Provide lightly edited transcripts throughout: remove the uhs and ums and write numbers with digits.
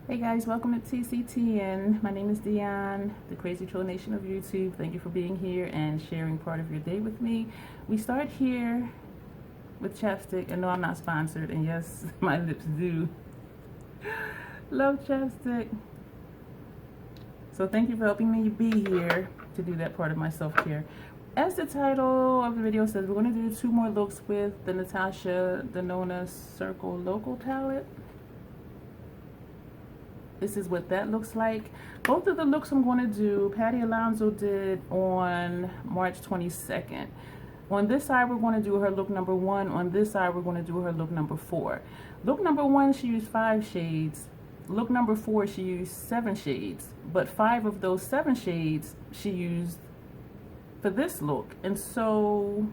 Hey guys, welcome to TCTN. My name is Dion, the Crazy Troll Nation of YouTube. Thank you for being here and sharing part of your day with me. We start here with chapstick, and no, I'm not sponsored, and yes, my lips do love chapstick. So thank you for helping me be here to do that part of my self-care. As the title of the video says, we're going to do 2 more looks with the Natasha Denona Circo Loco palette. This is what that looks like. Both of the looks I'm going to do, Patty Alonso did on March 22nd. On this side, we're going to do her look number 1. On this side, we're going to do her look number 4. Look number 1, she used 5 shades. Look number 4, she used 7 shades. But 5 of those 7 shades she used for this look. And so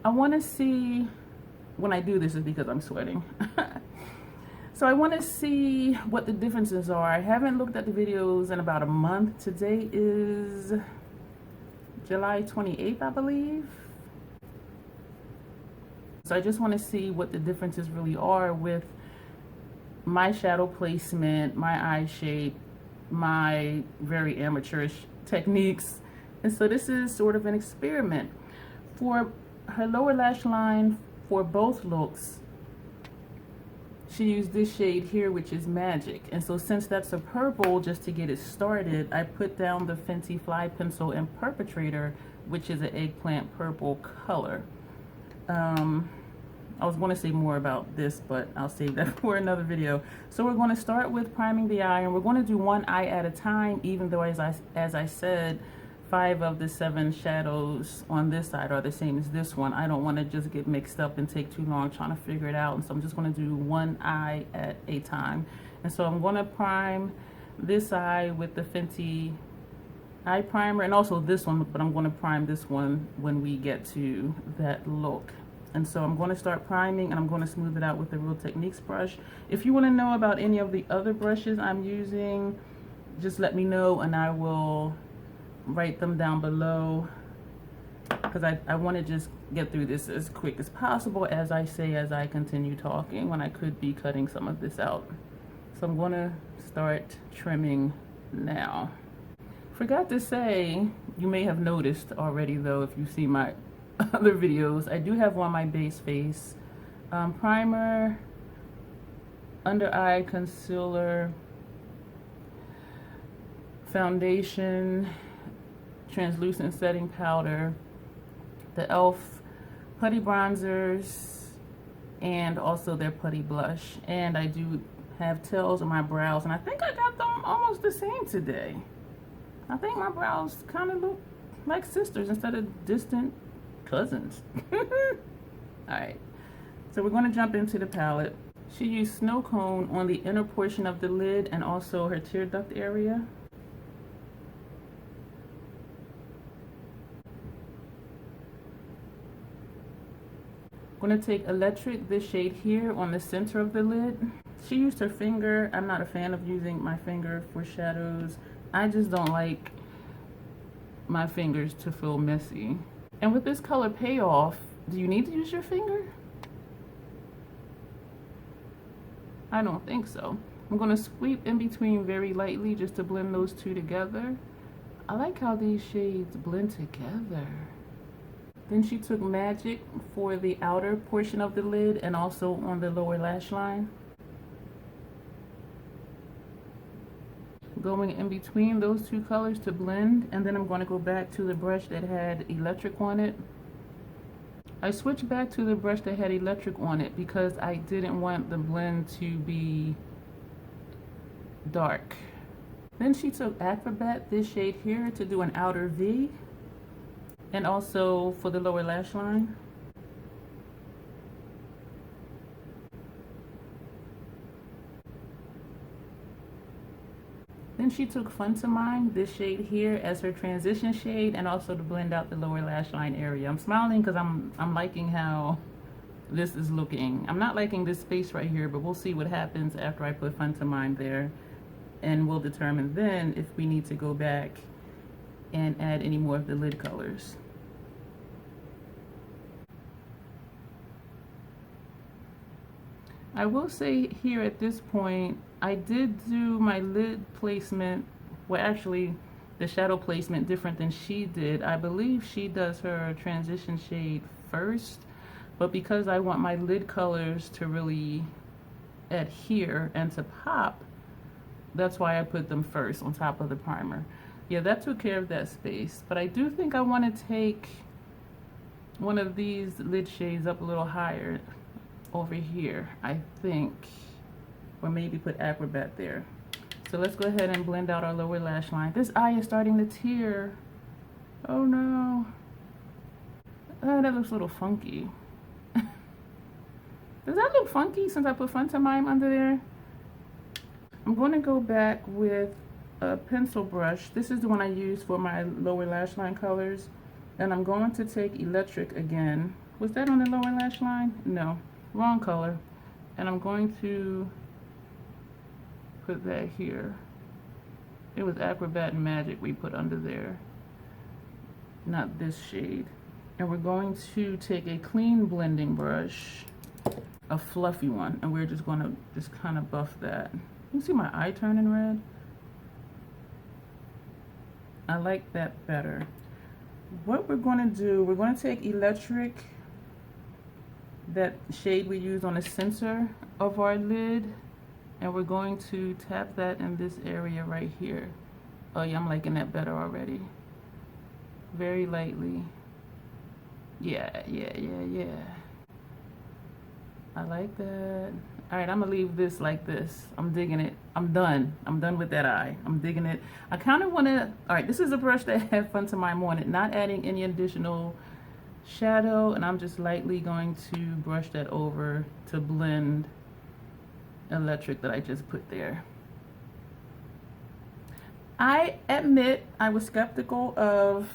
I want to see, when I do this is because I'm sweating. So I want to see what the differences are. I haven't looked at the videos in about a month. Today is July 28th, I believe. So I just want to see what the differences really are with my shadow placement, my eye shape, my very amateurish techniques. And so this is sort of an experiment. For her lower lash line, for both looks, she used this shade here, which is Magic. And so since that's a purple, just to get it started, I put down the Fenty Fly Pencil in Perpetrator, which is an eggplant purple color. I was going to say more about this, but I'll save that for another video. So we're going to start with priming the eye, and we're going to do one eye at a time, even though as I said, 5 of the 7 shadows on this side are the same as this one. I don't want to just get mixed up and take too long trying to figure it out. And so I'm just going to do one eye at a time. And so I'm going to prime this eye with the Fenty eye primer, and also this one, but I'm going to prime this one when we get to that look. And so I'm going to start priming, and I'm going to smooth it out with the Real Techniques brush. If you want to know about any of the other brushes I'm using, just let me know and I will write them down below, because I want to just get through this as quick as possible, as I say, as I continue talking, when I could be cutting some of this out. So I'm going to start trimming now. Forgot to say, you may have noticed already though if you see my other videos, I do have on my base face primer, under eye concealer, foundation, translucent setting powder, the e.l.f. putty bronzers, and also their putty blush. And I do have tails on my brows, and I think I got them almost the same today. I think my brows kind of look like sisters instead of distant cousins. Alright, so we're going to jump into the palette. She used Snow Cone on the inner portion of the lid and also her tear duct area. I'm going to take Electric, this shade here, on the center of the lid. She used her finger. I'm not a fan of using my finger for shadows. I just don't like my fingers to feel messy. And with this color Payoff, do you need to use your finger? I don't think so. I'm going to sweep in between very lightly just to blend those two together. I like how these shades blend together. Then she took Magic for the outer portion of the lid and also on the lower lash line. Going in between those two colors to blend, and then I'm going to go back to the brush that had Electric on it. I switched back to the brush that had Electric on it because I didn't want the blend to be dark. Then she took Acrobat, this shade here, to do an outer V, and also for the lower lash line. Then she took Fun-tomime, this shade here, as her transition shade, and also to blend out the lower lash line area. I'm smiling because I'm liking how this is looking. I'm not liking this space right here, but we'll see what happens after I put Fun-tomime there, and we'll determine then if we need to go back and add any more of the lid colors. I will say here at this point, I did do my lid placement, well actually the shadow placement different than she did. I believe she does her transition shade first, but because I want my lid colors to really adhere and to pop, that's why I put them first on top of the primer. Yeah, that took care of that space, but I do think I want to take one of these lid shades up a little higher over here, I think, or maybe put Acrobat there. So let's go ahead and blend out our lower lash line. This eye is starting to tear. Oh no. Oh, that looks a little funky. Does that look funky since I put Fun-tomime under there? I'm going to go back with a pencil brush. This is the one I use for my lower lash line colors. And I'm going to take Electric again. Was that on the lower lash line? No, wrong color. And I'm going to put that here. It was Acrobat and Magic we put under there, not this shade. And we're going to take a clean blending brush, a fluffy one, and we're just going to just kind of buff that. You see my eye turning red? I like that better. What we're going to do, we're going to take Electric, that shade we use on the center of our lid, and we're going to tap that in this area right here. Oh yeah, I'm liking that better already. Very lightly. Yeah. I like that. All right, I'm gonna leave this like this. I'm digging it. I'm done with that eye. I'm digging it. I kind of want to, all right, this is a brush that had Fun-tomime on it, not adding any additional shadow, and I'm just lightly going to brush that over to blend Electric that I just put there. I admit I was skeptical of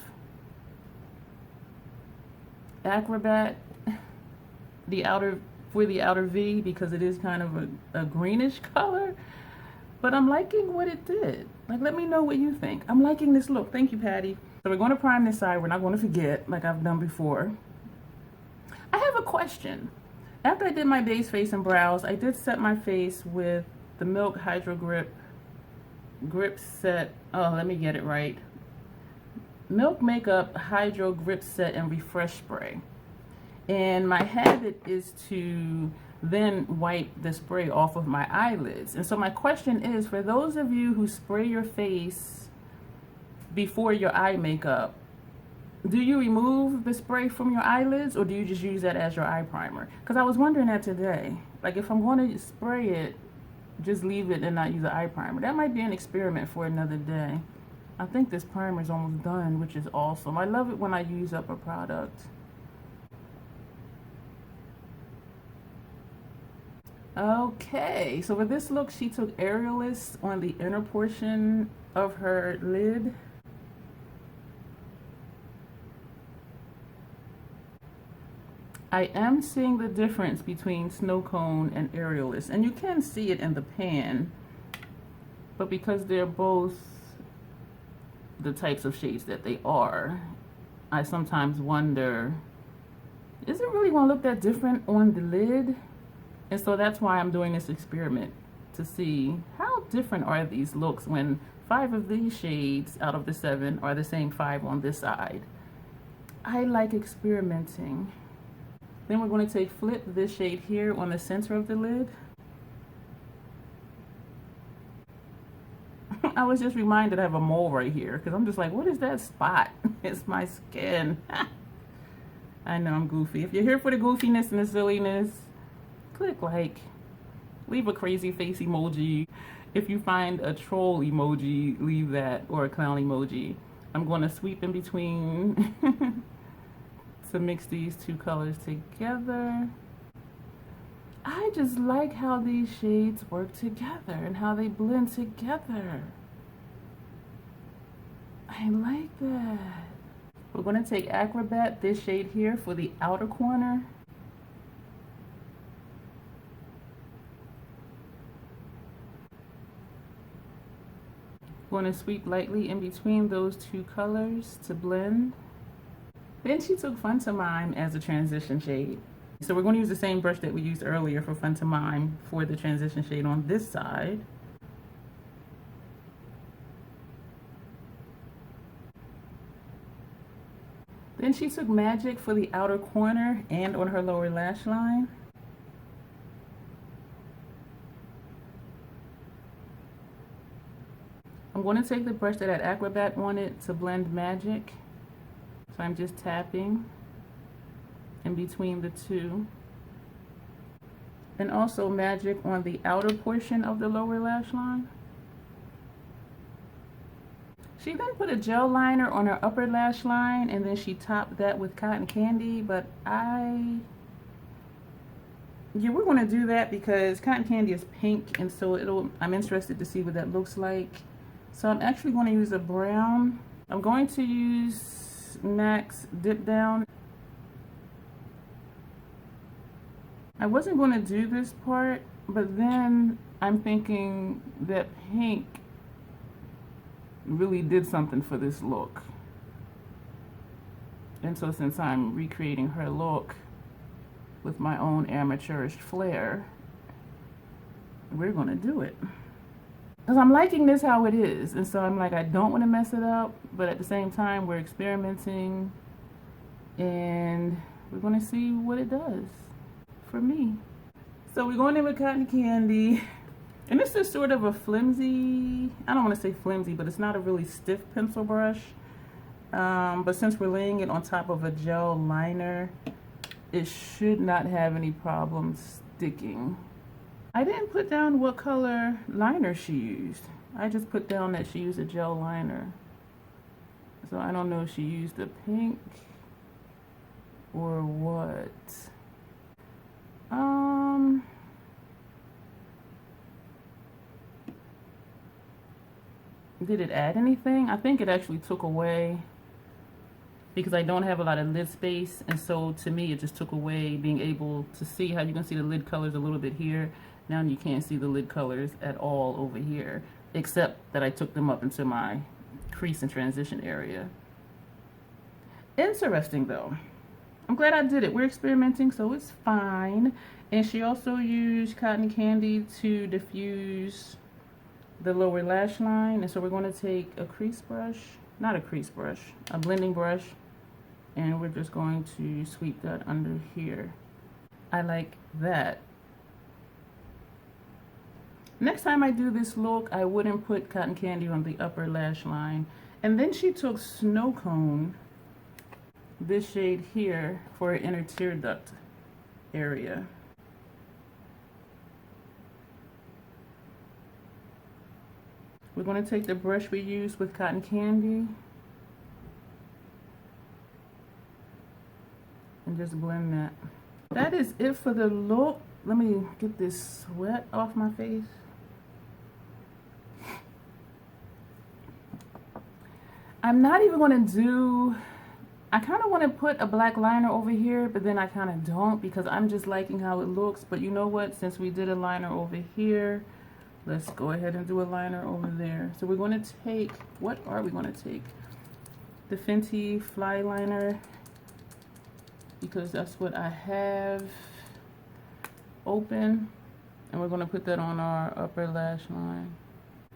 Acrobat, for the outer V, because it is kind of a greenish color, but I'm liking what it did. Like, let me know what you think. I'm liking this look. Thank you, Patty. So we're going to prime this side. We're not going to forget like I've done before. I have a question. After I did my base, face, and brows, I did set my face with the Milk Hydro Grip Set. Oh, let me get it right. Milk Makeup Hydro Grip Set and Refresh Spray. And my habit is to then wipe the spray off of my eyelids. And so my question is, for those of you who spray your face before your eye makeup, do you remove the spray from your eyelids, or do you just use that as your eye primer? Because I was wondering that today. Like, if I'm going to spray it, just leave it and not use an eye primer. That might be an experiment for another day. I think this primer is almost done, which is awesome. I love it when I use up a product. Okay, so for this look, she took Aerialist on the inner portion of her lid. I am seeing the difference between Snow Cone and Aerialist, and you can see it in the pan, but because they're both the types of shades that they are, I sometimes wonder, is it really going to look that different on the lid? And so that's why I'm doing this experiment, to see how different are these looks when 5 of these shades out of the 7 are the same 5 on this side. I like experimenting. Then we're going to flip this shade here on the center of the lid. I was just reminded I have a mole right here, because I'm just like, what is that spot? It's my skin. I know I'm goofy. If you're here for the goofiness and the silliness, click like, leave a crazy face emoji. If you find a troll emoji, leave that, or a clown emoji. I'm going to sweep in between to mix these two colors together. I just like how these shades work together and how they blend together. I like that. We're going to take Acrobat, this shade here, for the outer corner. Going to sweep lightly in between those two colors to blend. Then she took Fun-tomime as a transition shade. So we're going to use the same brush that we used earlier for Fun-tomime for the transition shade on this side. Then she took Magic for the outer corner and on her lower lash line. I'm going to take the brush that had Acrobat on it to blend Magic. So I'm just tapping in between the two. And also Magic on the outer portion of the lower lash line. She then put a gel liner on her upper lash line and then she topped that with cotton candy, but we're going to do that because cotton candy is pink, and so I'm interested to see what that looks like. So I'm actually going to use a brown. I'm going to use MAC's Dip Down. I wasn't going to do this part, but then I'm thinking that pink really did something for this look. And so since I'm recreating her look with my own amateurish flair, we're going to do it. Because I'm liking this how it is, and so I'm like, I don't want to mess it up, but at the same time we're experimenting and we're going to see what it does for me. So we're going in with cotton candy, and this is sort of a flimsy, I don't want to say flimsy, but it's not a really stiff pencil brush, but since we're laying it on top of a gel liner, it should not have any problems sticking. I didn't put down what color liner she used. I just put down that she used a gel liner. So I don't know if she used a pink or what. Did it add anything? I think it actually took away, because I don't have a lot of lid space, and so to me it just took away being able to see how you can see the lid colors a little bit here. Now you can't see the lid colors at all over here, except that I took them up into my crease and transition area. Interesting though. I'm glad I did it. We're experimenting, so it's fine. And she also used cotton candy to diffuse the lower lash line. And so we're going to take a crease brush, not a crease brush, a blending brush, and we're just going to sweep that under here. I like that. Next time I do this look, I wouldn't put cotton candy on the upper lash line. And then she took Snow Cone, this shade here, for her inner tear duct area. We're going to take the brush we used with cotton candy and just blend that. That is it for the look. Let me get this sweat off my face. I'm not even going to do, I kind of want to put a black liner over here, but then I kind of don't, because I'm just liking how it looks. But you know what, since we did a liner over here, let's go ahead and do a liner over there. So we're going to take, what are we going to take? The Fenty Fly Liner, because that's what I have open, and we're going to put that on our upper lash line.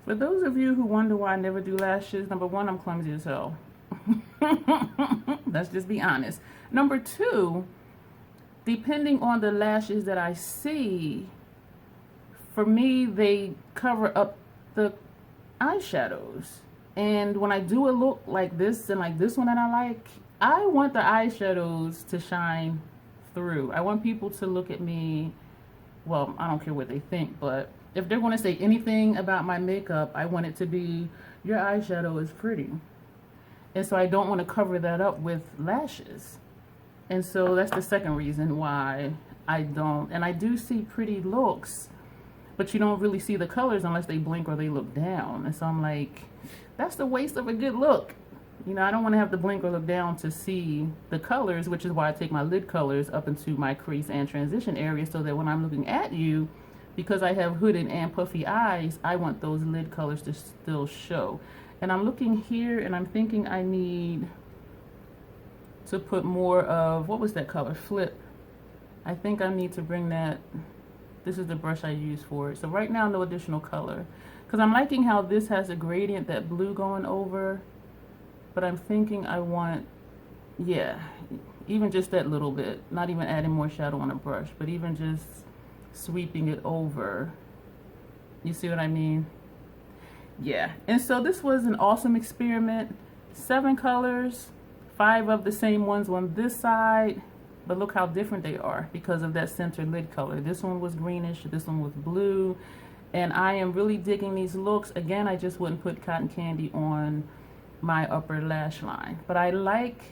For those of you who wonder why I never do lashes, number one, I'm clumsy as hell. Let's just be honest. Number two, depending on the lashes that I see, for me, they cover up the eyeshadows. And when I do a look like this and like this one that I like, I want the eyeshadows to shine through. I want people to look at me, well, I don't care what they think, but if they're going to say anything about my makeup, I want it to be, your eyeshadow is pretty. And so I don't want to cover that up with lashes. And so that's the second reason why I don't. And I do see pretty looks, but you don't really see the colors unless they blink or they look down. And so I'm like, that's the waste of a good look. You know, I don't want to have to blink or look down to see the colors, which is why I take my lid colors up into my crease and transition area, so that when I'm looking at you, because I have hooded and puffy eyes, I want those lid colors to still show. And I'm looking here and I'm thinking I need to put more of, what was that color? Flip. I think I need to bring that, this is the brush I use for it. So right now, no additional color. Because I'm liking how this has a gradient, that blue going over. But I'm thinking I want, yeah, even just that little bit. Not even adding more shadow on a brush, but even just sweeping it over. You see what I mean? Yeah. And so this was an awesome experiment. 7 colors, 5 of the same ones on this side. But look how different they are because of that center lid color. This one was greenish, this one was blue. And I am really digging these looks. Again, I just wouldn't put cotton candy on my upper lash line. But I like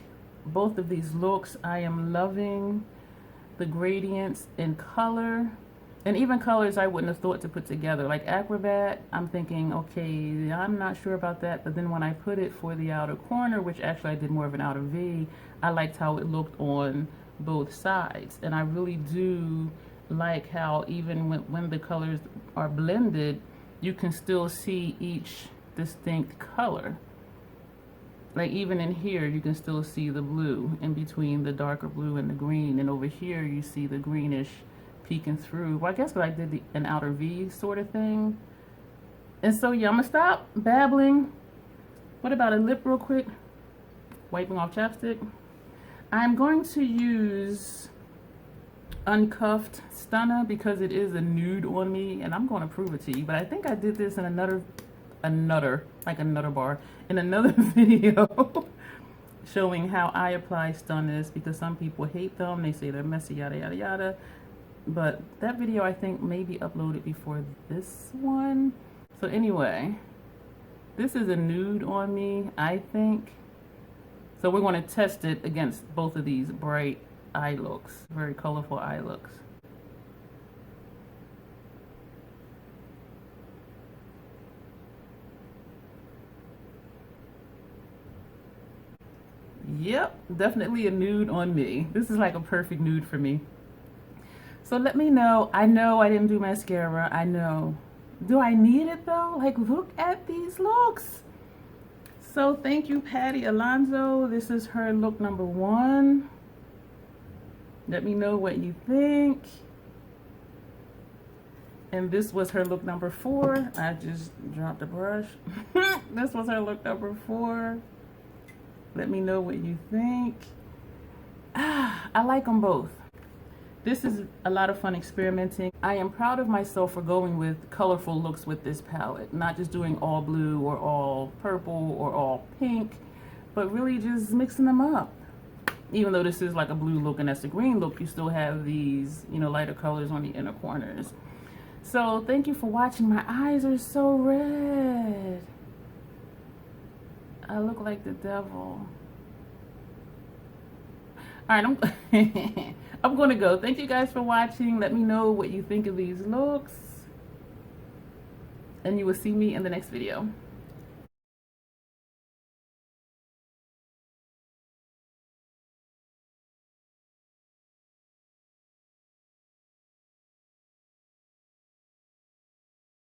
both of these looks. I am loving the gradients in color. And even colors I wouldn't have thought to put together. Like Acrobat, I'm thinking, okay, I'm not sure about that. But then when I put it for the outer corner, which actually I did more of an outer V, I liked how it looked on both sides. And I really do like how even when the colors are blended, you can still see each distinct color. Like even in here, you can still see the blue in between the darker blue and the green. And over here, you see the greenish peeking through. Well, I guess what I did an outer V sort of thing. And so, yeah, I'm gonna stop babbling. What about a lip real quick? Wiping off chapstick. I'm going to use Uncuffed Stunner because it is a nude on me, and I'm going to prove it to you. But I think I did this in another like a nutter bar, in another video showing how I apply stunners, because some people hate them, they say they're messy, yada yada yada. But that video I think may be uploaded before this one. So anyway, this is a nude on me, I think. So we're going to test it against both of these bright eye looks, very colorful eye looks. Yep, definitely a nude on me. This is like a perfect nude for me. So let me know. I know I didn't do mascara. I know. Do I need it though? Like, look at these looks. So thank you, Patty Alonso. This is her look number 1. Let me know what you think. And this was her look number 4. I just dropped the brush. This was her look number 4. Let me know what you think. I like them both. This is a lot of fun experimenting. I am proud of myself for going with colorful looks with this palette. Not just doing all blue or all purple or all pink, but really just mixing them up. Even though this is like a blue look and that's a green look, you still have these, you know, lighter colors on the inner corners. So thank you for watching. My eyes are so red. I look like the devil. All right, I'm going to go. Thank you guys for watching. Let me know what you think of these looks. And you will see me in the next video.